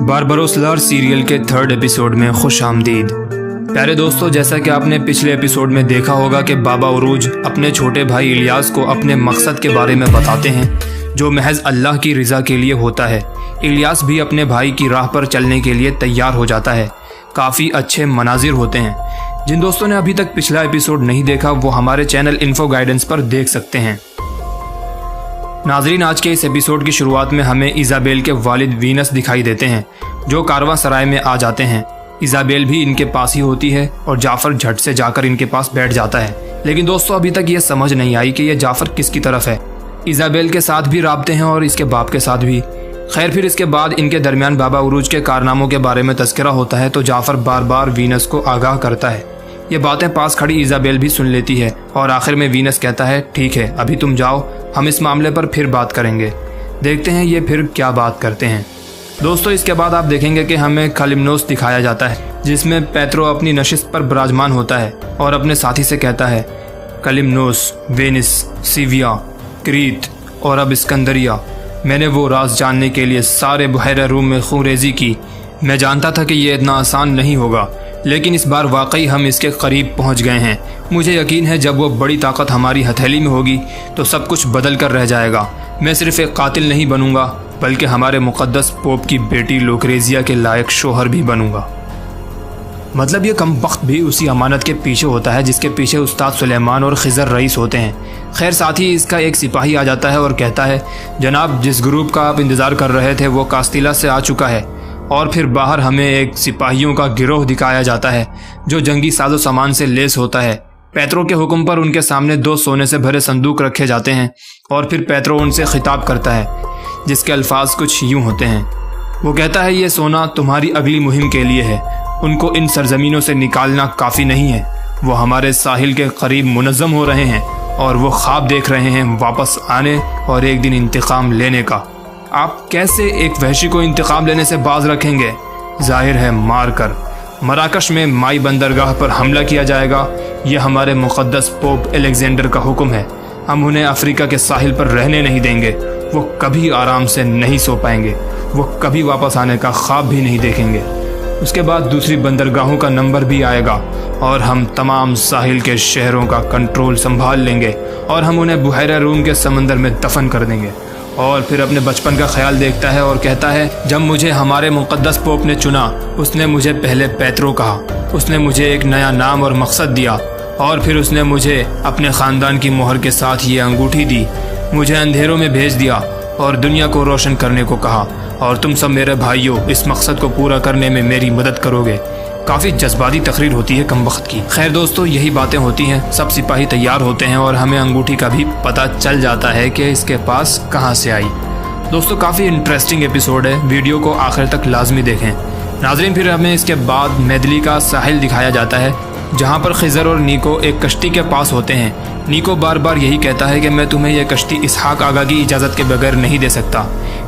बारबरोस serial के 3rd episode में खुश आमदीद। प्यारे दोस्तों, जैसा कि आपने पिछले एपिसोड में देखा होगा कि बाबा उरूज अपने छोटे भाई इलियास को अपने मकसद के बारे में बताते हैं जो महज अल्लाह की रज़ा के लिए होता है। इलियास भी अपने भाई की राह पर चलने के लिए तैयार हो जाता है। काफ़ी अच्छे मनाजिर होते हैं। जिन दोस्तों ने अभी तक पिछला एपिसोड नहीं देखा वो हमारे चैनल इन्फो गाइडेंस पर देख सकते हैं। नाजरीन, आज के इस एपिसोड की शुरुआत में हमें इजाबेल के वालिद वीनस दिखाई देते हैं जो कारवां सराय में आ जाते हैं। इजाबेल भी इनके पास ही होती है और जाफ़र झट से जाकर इनके पास बैठ जाता है। लेकिन दोस्तों, अभी तक ये समझ नहीं आई कि ये जाफ़र किसकी तरफ है। इजाबेल के साथ भी राब्ते हैं और इसके बाप के साथ भी। खैर, फिर इसके बाद इनके दरमियान बाबा उरूज के कारनामों के बारे में तज़किरा होता है तो जाफ़र बार बार वीनस को आगाह करता है। ये बातें पास खड़ी इजाबेल भी सुन लेती है और आखिर में वीनस कहता है, ठीक है, अभी तुम जाओ, हम इस मामले पर फिर बात करेंगे। देखते हैं ये फिर क्या बात करते हैं। दोस्तों, इसके बाद आप देखेंगे कि हमें कलिमनोस दिखाया जाता है जिसमें पेत्रो अपनी नशिस्त पर विराजमान होता है और अपने साथी से कहता है, कलिमनोस, वेनिस, सीविया, क्रीत और अब इस्कंदरिया, मैंने वो राज जानने के लिए सारे बहरे रूम में खूरेजी की। मैं जानता था कि ये इतना आसान नहीं होगा, लेकिन इस बार वाकई हम इसके करीब पहुंच गए हैं। मुझे यकीन है जब वो बड़ी ताकत हमारी हथेली में होगी तो सब कुछ बदल कर रह जाएगा। मैं सिर्फ एक कातिल नहीं बनूंगा बल्कि हमारे मुक़द्दस पोप की बेटी लुक्रेज़िया के लायक शोहर भी बनूंगा। मतलब ये कमबख्त भी उसी अमानत के पीछे होता है जिसके पीछे उस्ताद सुलेमान और खिज़र रईस होते हैं। खैर, साथ ही इसका एक सिपाही आ जाता है और कहता है, जनाब, जिस ग्रुप का आप इंतज़ार कर रहे थे वो कास्तिला से आ चुका है। और फिर बाहर हमें एक सिपाहियों का गिरोह दिखाया जाता है जो जंगी साजो सामान से लेस होता है। पेत्रो के हुक्म पर उनके सामने 2 सोने से भरे संदूक रखे जाते हैं और फिर पेत्रो उनसे खिताब करता है जिसके अल्फाज कुछ यूं होते हैं। वो कहता है, ये सोना तुम्हारी अगली मुहिम के लिए है। उनको इन सरजमीनों से निकालना काफ़ी नहीं है। वो हमारे साहिल के करीब मुनज़्ज़म हो रहे हैं और वो ख्वाब देख रहे हैं वापस आने और एक दिन इंतकाम लेने का। आप कैसे एक वहशी को इंतकाम लेने से बाज रखेंगे? जाहिर है मार कर। मराकश में माई बंदरगाह पर हमला किया जाएगा। यह हमारे मुक़द्दस पोप अलेक्जेंडर का हुक्म है। हम उन्हें अफ्रीका के साहिल पर रहने नहीं देंगे। वो कभी आराम से नहीं सो पाएंगे। वो कभी वापस आने का ख्वाब भी नहीं देखेंगे। उसके बाद दूसरी बंदरगाहों का नंबर भी आएगा और हम तमाम साहिल के शहरों का कंट्रोल संभाल लेंगे और हम उन्हें बहरे रूम के समंदर में दफन कर देंगे। और फिर अपने बचपन का ख्याल देखता है और कहता है, जब मुझे हमारे मुक़द्दस पोप ने चुना उसने मुझे पहले पेत्रो कहा। उसने मुझे एक नया नाम और मकसद दिया और फिर उसने मुझे अपने ख़ानदान की मोहर के साथ ये अंगूठी दी। मुझे अंधेरों में भेज दिया और दुनिया को रोशन करने को कहा। और तुम सब मेरे भाइयों इस मकसद को पूरा करने में मेरी मदद करोगे। काफ़ी जज्बाती तकरीर होती है कमबख्त की। खैर दोस्तों, यही बातें होती हैं। सब सिपाही तैयार होते हैं और हमें अंगूठी का भी पता चल जाता है कि इसके पास कहाँ से आई। दोस्तों, काफ़ी इंटरेस्टिंग एपिसोड है। वीडियो को आखिर तक लाजमी देखें। नाजरीन, फिर हमें इसके बाद मेदली का साहिल दिखाया जाता है जहाँ पर खिज़र और नीको एक कश्ती के पास होते हैं। नीको बार बार यही कहता है कि मैं तुम्हें यह कश्ती इसहाक आगा की इजाज़त के बगैर नहीं दे सकता।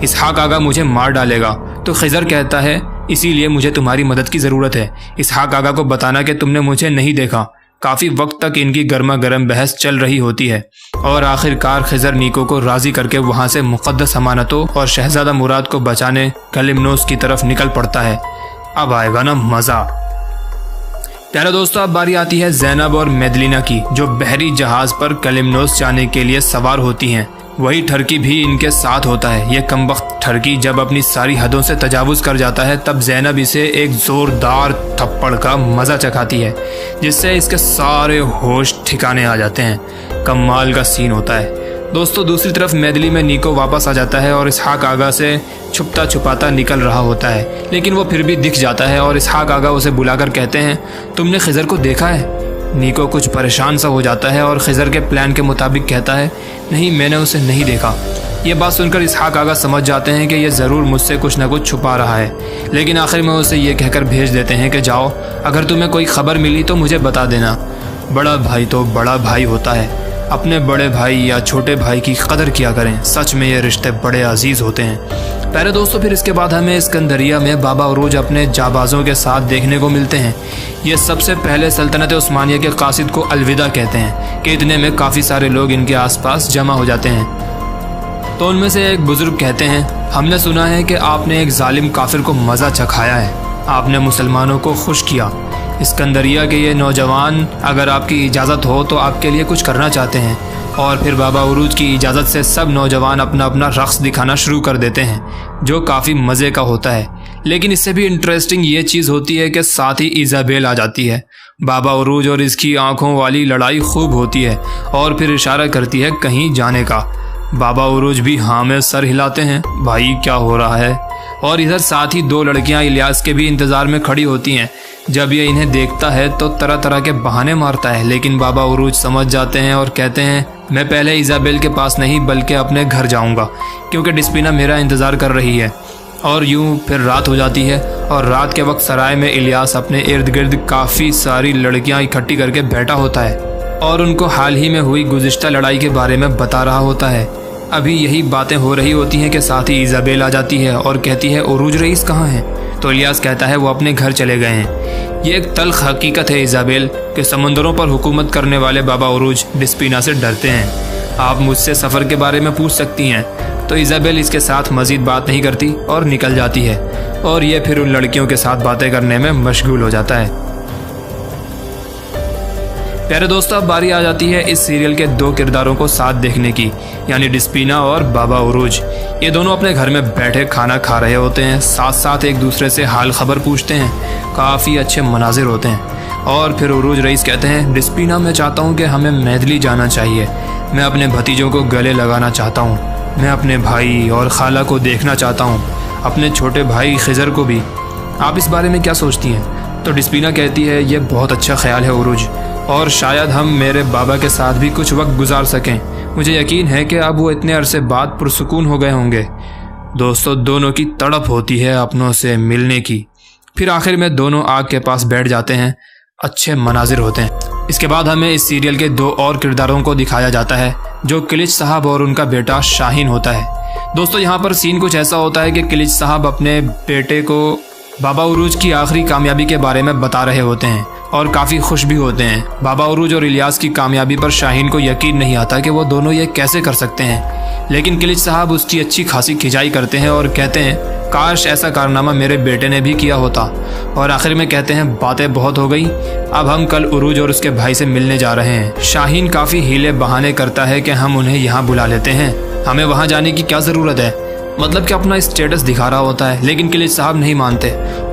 इसहाक आगा मुझे मार डालेगा। तो खिज़र कहता है, इसीलिए मुझे तुम्हारी मदद की ज़रूरत है। इसहाक आगा को बताना कि तुमने मुझे नहीं देखा। काफ़ी वक्त तक इनकी गर्मा गर्म बहस चल रही होती है और आखिरकार खिज़र नीको को राज़ी करके वहाँ से मुक़द्दस अमानतों और शहज़ादा मुराद को बचाने कलिमनोस की तरफ निकल पड़ता है। अब आएगा ना मज़ा। प्यारे दोस्तों, अब बारी आती है ज़ैनब और मेदलिना की जो बहरी जहाज़ पर कलिमनोस जाने के लिए सवार होती हैं। वही ठरकी भी इनके साथ होता है। ये कमबख्त ठरकी जब अपनी सारी हदों से तजावुज़ कर जाता है तब ज़ैनब इसे एक ज़ोरदार थप्पड़ का मज़ा चखाती है जिससे इसके सारे होश ठिकाने आ जाते हैं। कमाल का सीन होता है। दोस्तों, दूसरी तरफ मेदली में नीको वापस आ जाता है और इसहाक आगा से छुपता छुपाता निकल रहा होता है, लेकिन वो फिर भी दिख जाता है और इसहाक आगा उसे बुलाकर कहते हैं, तुमने खिज़र को देखा है? नीको कुछ परेशान सा हो जाता है और खिज़र के प्लान के मुताबिक कहता है, नहीं, मैंने उसे नहीं देखा। ये बात सुनकर इसहाक आगा समझ जाते हैं कि ये ज़रूर मुझसे कुछ न कुछ छुपा रहा है, लेकिन आखिर में उसे ये कहकर भेज देते हैं कि जाओ, अगर तुम्हें कोई खबर मिली तो मुझे बता देना। बड़ा भाई तो बड़ा भाई होता है। अपने बड़े भाई या छोटे भाई की कदर किया करें। सच में ये रिश्ते बड़े अजीज़ होते हैं। प्यारे दोस्तों, फिर इसके बाद हमें इस्कंदरिया में बाबा उरूज अपने जाबाजों के साथ देखने को मिलते हैं। ये सबसे पहले सल्तनत उस्मानिया के कासिद को अलविदा कहते हैं कि इतने में काफ़ी सारे लोग इनके आसपास जमा हो जाते हैं। तो उनमें से एक बुजुर्ग कहते हैं, हमने सुना है कि आपने एक जालिम काफिर को मज़ा चखाया है, आपने मुसलमानों को खुश किया। इस्कंदरिया के ये नौजवान अगर आपकी इजाज़त हो तो आपके लिए कुछ करना चाहते हैं। और फिर बाबा उरूज की इजाज़त से सब नौजवान अपना अपना रक़्स दिखाना शुरू कर देते हैं, जो काफ़ी मज़े का होता है। लेकिन इससे भी इंटरेस्टिंग ये चीज़ होती है कि साथ ही इज़ाबेल आ जाती है। बाबा उरूज और इसकी आंखों वाली लड़ाई खूब होती है और फिर इशारा करती है कहीं जाने का। बाबा उरूज भी हाँ में सर हिलाते हैं, भाई क्या हो रहा है। और इधर साथ ही दो लड़कियां इलियास के भी इंतज़ार में खड़ी होती हैं। जब ये इन्हें देखता है तो तरह तरह के बहाने मारता है, लेकिन बाबा उरूज समझ जाते हैं और कहते हैं, मैं पहले इज़ाबेल के पास नहीं बल्कि अपने घर जाऊंगा, क्योंकि डिस्पिना मेरा इंतज़ार कर रही है। और यूं फिर रात हो जाती है और रात के वक्त सराय में इलियास अपने इर्द गिर्द काफ़ी सारी लड़कियां इकट्ठी करके बैठा होता है और उनको हाल ही में हुई गुज़िश्ता लड़ाई के बारे में बता रहा होता है। अभी यही बातें हो रही होती हैं कि साथ ही इज़ाबेल आ जाती है और कहती है, उरूज रईस कहाँ हैं? तो इलियास कहता है वो अपने घर चले गए हैं। ये एक तल्ख हकीकत है इज़ाबेल कि समंदरों पर हुकूमत करने वाले बाबा उरूज डिस्पिना से डरते हैं। आप मुझसे सफ़र के बारे में पूछ सकती हैं। तो इज़ाबेल इसके साथ मज़ीद बात नहीं करती और निकल जाती है और ये फिर उन लड़कियों के साथ बातें करने में मशगूल हो जाता है। प्यारे दोस्तों, अब बारी आ जाती है इस सीरियल के दो किरदारों को साथ देखने की, यानी डिस्पिना और बाबा उरूज। ये दोनों अपने घर में बैठे खाना खा रहे होते हैं, साथ साथ एक दूसरे से हाल खबर पूछते हैं। काफ़ी अच्छे मनाजिर होते हैं। और फिर उरूज रईस कहते हैं, डिस्पिना मैं चाहता हूँ कि हमें मैदली जाना चाहिए। मैं अपने भतीजों को गले लगाना चाहता हूँ। मैं अपने भाई और खाला को देखना चाहता हूँ, अपने छोटे भाई खिजर को भी। आप इस बारे में क्या सोचती हैं? तो डिस्पिना कहती है, ये बहुत अच्छा ख्याल है उरूज, और शायद हम मेरे बाबा के साथ भी कुछ वक्त गुजार सकें। मुझे यकीन है कि अब वो इतने अरसे बाद पुरसुकून हो गए होंगे। दोस्तों, दोनों की तड़प होती है अपनों से मिलने की। फिर आखिर में दोनों आग के पास बैठ जाते हैं। अच्छे मनाजिर होते हैं। इसके बाद हमें इस सीरियल के दो और किरदारों को दिखाया जाता है, जो किलिच साहब और उनका बेटा शाहीन होता है। दोस्तों, यहाँ पर सीन कुछ ऐसा होता है कि किलिच साहब अपने बेटे को बाबा उरूज की आखिरी कामयाबी के बारे में बता रहे होते हैं और काफ़ी खुश भी होते हैं। बाबा उरूज और इलियास की कामयाबी पर शाहीन को यकीन नहीं आता कि वो दोनों ये कैसे कर सकते हैं, लेकिन किलिच साहब उसकी अच्छी खासी खिंचाई करते हैं और कहते हैं, काश ऐसा कारनामा मेरे बेटे ने भी किया होता। और आखिर में कहते हैं, बातें बहुत हो गई, अब हम कल उरूज और उसके भाई से मिलने जा रहे हैं। शाहीन काफ़ी हीले बहाने करता है कि हम उन्हें यहाँ बुला लेते हैं, हमें वहाँ जाने की क्या ज़रूरत है। मतलब कि अपना स्टेटस दिखा रहा होता है, लेकिन किलिच साहब नहीं मानते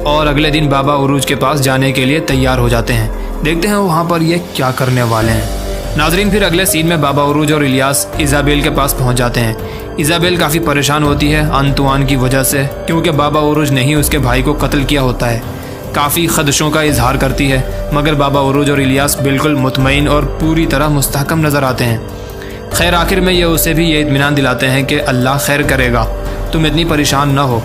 और अगले दिन बाबा उरूज के पास जाने के लिए तैयार हो जाते हैं। देखते हैं वहाँ पर ये क्या करने वाले हैं। नाजरीन, फिर अगले सीन में बाबा उरूज और इलियास इज़ाबेल के पास पहुँच जाते हैं। इज़ाबेल काफ़ी परेशान होती है अंतुआन की वजह से, क्योंकि बाबा उरूज ने ही उसके भाई को कत्ल किया होता है। काफ़ी खदशों का इजहार करती है, मगर बाबा उरूज और इलियास बिल्कुल मुतमईन और पूरी तरह मुस्तहकम नज़र आते हैं। खैर, आखिर में ये उसे भी ये इत्मीनान दिलाते हैं कि अल्लाह खैर करेगा, तुम इतनी परेशान ना हो।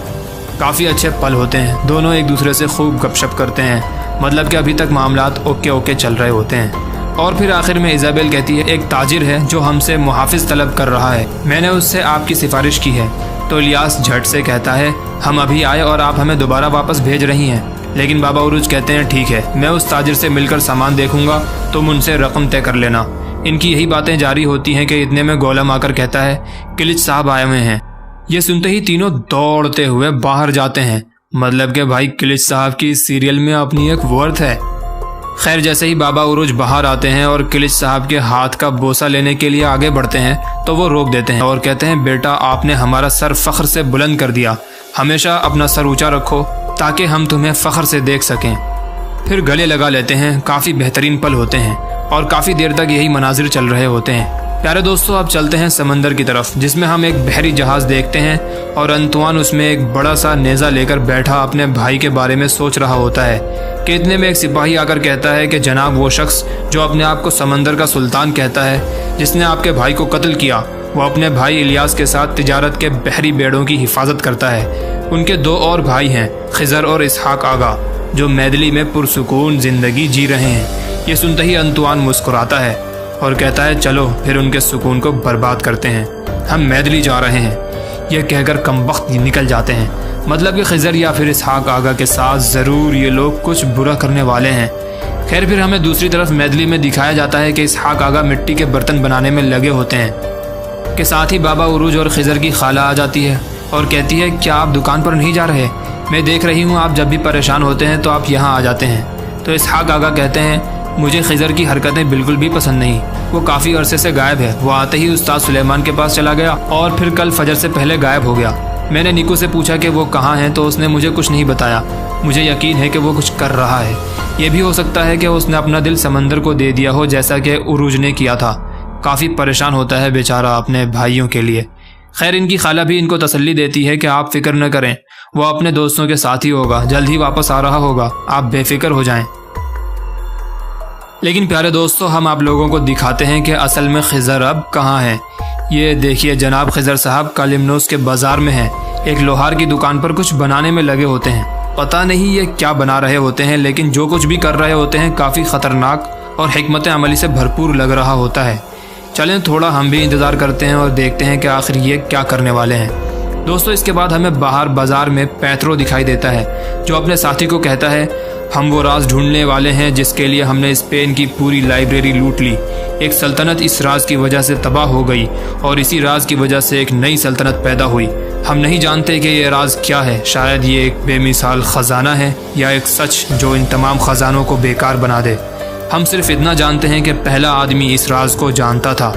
काफ़ी अच्छे पल होते हैं, दोनों एक दूसरे से खूब गपशप करते हैं। मतलब कि अभी तक मामलात ओके ओके चल रहे होते हैं। और फिर आखिर में इज़ाबेल कहती है, एक ताजिर है जो हमसे मुहाफिज तलब कर रहा है, मैंने उससे आपकी सिफारिश की है। तो इलियास झट से कहता है, हम अभी आए और आप हमें दोबारा वापस भेज रही हैं। लेकिन बाबा उरूज कहते हैं, ठीक है, मैं उस ताजिर से मिलकर सामान देखूंगा, तुम उनसे रकम तय कर लेना। इनकी यही बातें जारी होती हैं कि इतने में गोलम आकर कहता है, किलिच साहब आए हुए हैं। ये सुनते ही तीनों दौड़ते हुए बाहर जाते हैं। मतलब कि भाई किलिच साहब की इस सीरियल में अपनी एक वर्थ है। खैर, जैसे ही बाबा उरूज बाहर आते हैं और किलिच साहब के हाथ का बोसा लेने के लिए आगे बढ़ते हैं तो वो रोक देते हैं और कहते हैं, बेटा आपने हमारा सर फख्र से बुलंद कर दिया, हमेशा अपना सर ऊंचा रखो ताकि हम तुम्हें फख्र से देख सकें। फिर गले लगा लेते हैं। काफ़ी बेहतरीन पल होते हैं और काफ़ी देर तक यही मनाजिर चल रहे होते हैं। प्यारे दोस्तों, अब चलते हैं समंदर की तरफ, जिसमें हम एक बहरी जहाज़ देखते हैं और अंतुआन उसमें एक बड़ा सा नेज़ा लेकर बैठा अपने भाई के बारे में सोच रहा होता है कि इतने में एक सिपाही आकर कहता है कि जनाब, वो शख्स जो अपने आप को समंदर का सुल्तान कहता है, जिसने आपके भाई को कत्ल किया, वो अपने भाई इलियास के साथ तिजारत के बहरी बेड़ों की हिफाजत करता है। उनके दो और भाई हैं, खिजर और इसहाक आगा, जो मैदली में पुरसुकून ज़िंदगी जी रहे हैं। ये सुनते ही अंतुआन मुस्कुराता है और कहता है, चलो फिर उनके सुकून को बर्बाद करते हैं, हम मैदली जा रहे हैं। यह कहकर कमबख्त निकल जाते हैं। मतलब कि खिजर या फिर इसहाक आगा के साथ ज़रूर ये लोग कुछ बुरा करने वाले हैं। खैर, फिर हमें दूसरी तरफ मैदली में दिखाया जाता है कि इसहाक आगा मिट्टी के बर्तन बनाने में लगे होते हैं। के साथ ही बाबा उरूज और खिज़र की खाला आ जाती है और कहती है, क्या आप दुकान पर नहीं जा रहे? मैं देख रही हूँ आप जब भी परेशान होते हैं तो आप यहाँ आ जाते हैं। तो इसहाक आगा कहते हैं, मुझे खिज़र की हरकतें बिल्कुल भी पसंद नहीं, वो काफ़ी अरसे से गायब है। वो आते ही उस्ताद सुलेमान के पास चला गया और फिर कल फजर से पहले गायब हो गया। मैंने निकू से पूछा कि वो कहाँ हैं तो उसने मुझे कुछ नहीं बताया। मुझे यकीन है कि वो कुछ कर रहा है। ये भी हो सकता है कि उसने अपना दिल समंदर को दे दिया हो, जैसा कि उरूज ने किया था। काफ़ी परेशान होता है बेचारा अपने भाइयों के लिए। खैर, इनकी खाला भी इनको तसल्ली देती है कि आप फिक्र न करें, वो अपने दोस्तों के साथ ही होगा, जल्द ही वापस आ रहा होगा, आप बेफिक्र हो जाएं। लेकिन प्यारे दोस्तों, हम आप लोगों को दिखाते हैं कि असल में खिज़र अब कहाँ है। ये देखिए, जनाब खिज़र साहब कालिमनोस के बाज़ार में हैं। एक लोहार की दुकान पर कुछ बनाने में लगे होते हैं। पता नहीं ये क्या बना रहे होते हैं, लेकिन जो कुछ भी कर रहे होते हैं काफ़ी ख़तरनाक और हिकमत अमली से भरपूर लग रहा होता है। चलें थोड़ा हम भी इंतज़ार करते हैं और देखते हैं कि आखिर ये क्या करने वाले हैं। दोस्तों, इसके बाद हमें बाहर बाज़ार में पैत्रो दिखाई देता है, जो अपने साथी को कहता है, हम वो राज ढूंढने वाले हैं जिसके लिए हमने स्पेन की पूरी लाइब्रेरी लूट ली। एक सल्तनत इस राज की वजह से तबाह हो गई और इसी राज की वजह से एक नई सल्तनत पैदा हुई। हम नहीं जानते कि ये राज क्या है। शायद ये एक बेमिसाल ख़जाना है या एक सच जो इन तमाम ख़जानों को बेकार बना दे। हम सिर्फ इतना जानते हैं कि पहला आदमी इस राज को जानता था।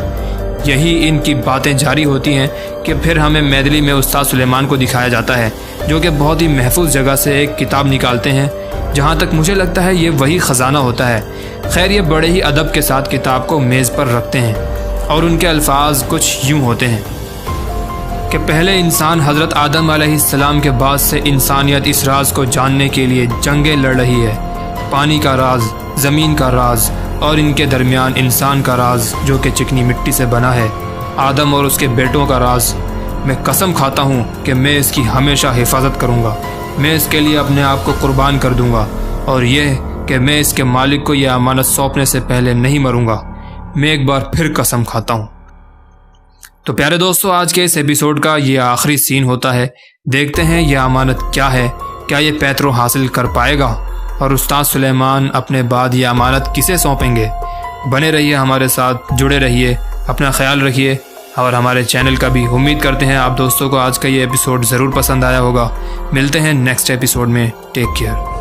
यही इनकी बातें जारी होती हैं कि फिर हमें मैदली में उस्ताद सुलेमान को दिखाया जाता है, जो कि बहुत ही महफूज जगह से एक किताब निकालते हैं। जहाँ तक मुझे लगता है ये वही ख़जाना होता है। खैर, ये बड़े ही अदब के साथ किताब को मेज़ पर रखते हैं और उनके अल्फाज कुछ यूँ होते हैं कि पहले इंसान हज़रत आदम अलैहिस्सलाम के बाद से इंसानियत इस राज को जानने के लिए जंगें लड़ रही है। पानी का राज, ज़मीन का राज और इनके दरमियान इंसान का राज जो कि चिकनी मिट्टी से बना है, आदम और उसके बेटों का राज। मैं कसम खाता हूँ कि मैं इसकी हमेशा हिफाजत करूँगा। मैं इसके लिए अपने आप को कुर्बान कर दूँगा और यह कि मैं इसके मालिक को यह अमानत सौंपने से पहले नहीं मरूँगा। मैं एक बार फिर कसम खाता हूँ। तो प्यारे दोस्तों, आज के इस एपिसोड का ये आखिरी सीन होता है। देखते हैं यह अमानत क्या है, क्या ये पैत्रो हासिल कर पाएगा और उस्ताद सुलेमान अपने बाद ये अमानत किसे सौंपेंगे। बने रहिए हमारे साथ, जुड़े रहिए, अपना ख्याल रखिए और हमारे चैनल का भी। उम्मीद करते हैं आप दोस्तों को आज का ये एपिसोड ज़रूर पसंद आया होगा। मिलते हैं नेक्स्ट एपिसोड में। Take care.